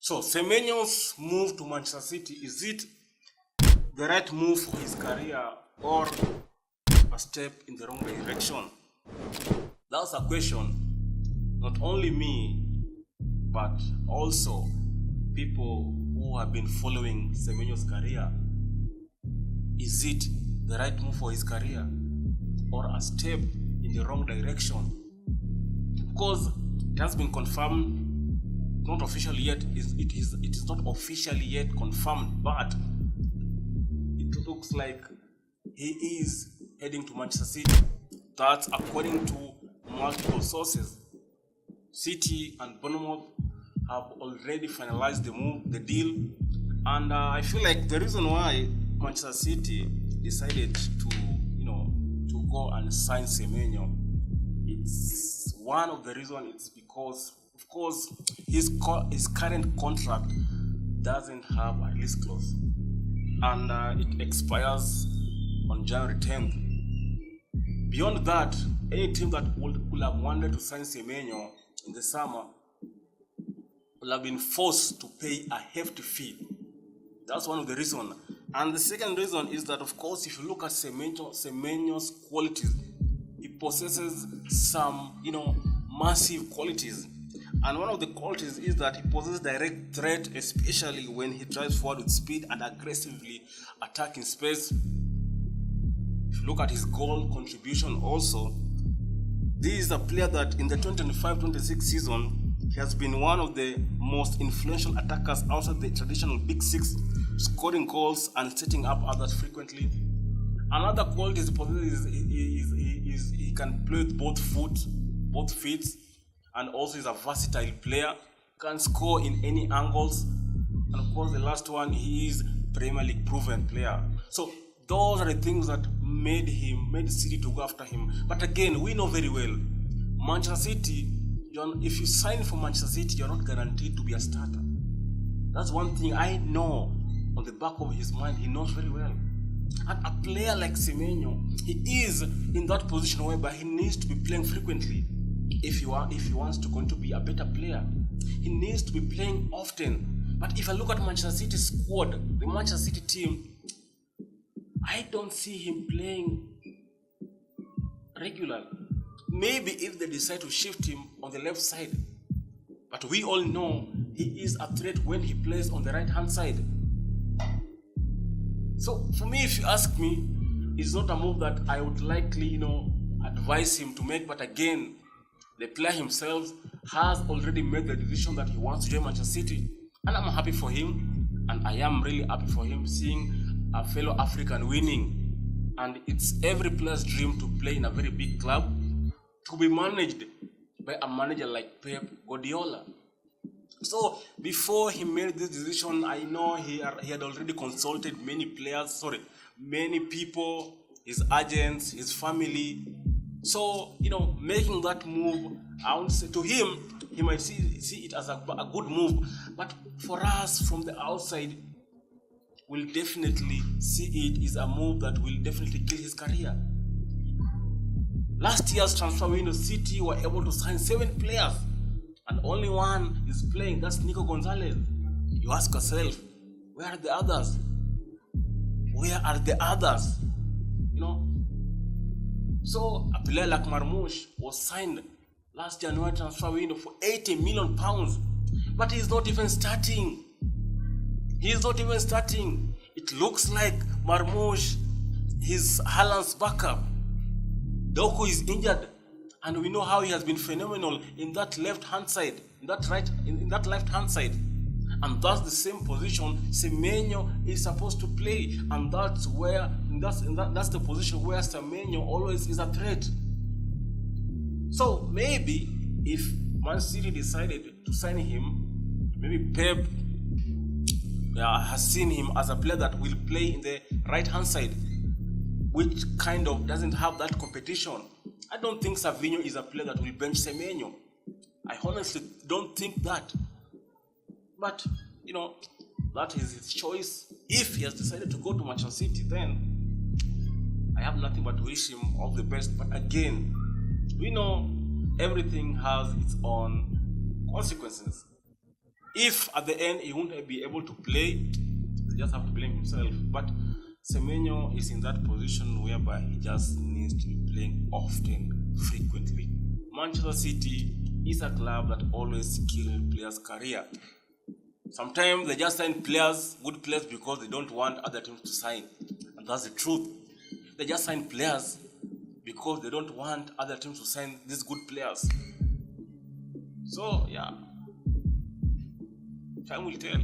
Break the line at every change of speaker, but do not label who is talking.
So Semenyo's move to Manchester City, is it the right move for his career or a step in the wrong direction? That's a question not only me, but also people who have been following Semenyo's career. Is it the right move for his career or a step in the wrong direction? Because it has been confirmed, not officially yet, it is not officially yet confirmed, but it looks like he is heading to Manchester City. That's according to multiple sources. City and Bournemouth have already finalized the deal, and I feel like the reason why Manchester City decided to go and sign Semenyo, it's one of the reasons. It's because, of course, his current contract doesn't have a release clause, and it expires on January 10th. Beyond that, any team that would have wanted to sign Semenyo in the summer will have been forced to pay a hefty fee. That's one of the reasons. And the second reason is that, of course, if you look at Semenyo's qualities, he possesses some, massive qualities. And one of the qualities is that he possesses direct threat, especially when he drives forward with speed and aggressively attacking space. If you look at his goal contribution also, this is a player that in the 2025-26 season, he has been one of the most influential attackers outside the traditional Big Six, scoring goals and setting up others frequently. Another quality he possesses is he can play with both feet, and also is a versatile player, can score in any angles. And of course, the last one, he is Premier League proven player. So those are the things that made City to go after him. But again, we know very well, Manchester City, if you sign for Manchester City, you're not guaranteed to be a starter. That's one thing I know on the back of his mind. He knows very well. And a player like Semenyo, he is in that position whereby he needs to be playing frequently. If he wants to going to be a better player, he needs to be playing often. But if I look at Manchester City squad, the Manchester City team, I don't see him playing regularly. Maybe if they decide to shift him on the left side. But we all know he is a threat when he plays on the right-hand side. So for me, if you ask me, it's not a move that I would likely, advise him to make. But again, the player himself has already made the decision that he wants to join Manchester City. And I'm happy for him. And I am really happy for him seeing a fellow African winning. And it's every player's dream to play in a very big club, to be managed by a manager like Pep Guardiola. So before he made this decision, I know he had already consulted many people, his agents, his family. So, making that move, I would say to him, he might see it as a good move. But for us from the outside, we'll definitely see it as a move that will definitely kill his career. Last year's transfer window, City were able to sign 7 players, and only one is playing. That's Nico Gonzalez. You ask yourself, where are the others? Where are the others? So a player like Marmoush was signed last January transfer window for £80 million, but he's not even starting. It looks like Marmoush, his Haaland's backup. Doku is injured, and we know how he has been phenomenal in that left-hand side, in that left-hand side. And that's the same position Semenyo is supposed to play, and that's the position where Semenyo always is a threat. So maybe if Man City decided to sign him, maybe Pep has seen him as a player that will play in the right-hand side, which kind of doesn't have that competition. I don't think Savinho is a player that will bench Semenyo. I honestly don't think that. But, that is his choice. If he has decided to go to Manchester City, then I have nothing but to wish him all the best. But again, we know everything has its own consequences. If at the end he won't be able to play, he just have to blame himself. But Semenyo is in that position whereby he just needs to be playing often, frequently. Manchester City is a club that always kills players' career. Sometimes they just sign players, good players, because they don't want other teams to sign. And that's the truth. They just sign players because they don't want other teams to sign these good players. So, yeah. Time will tell.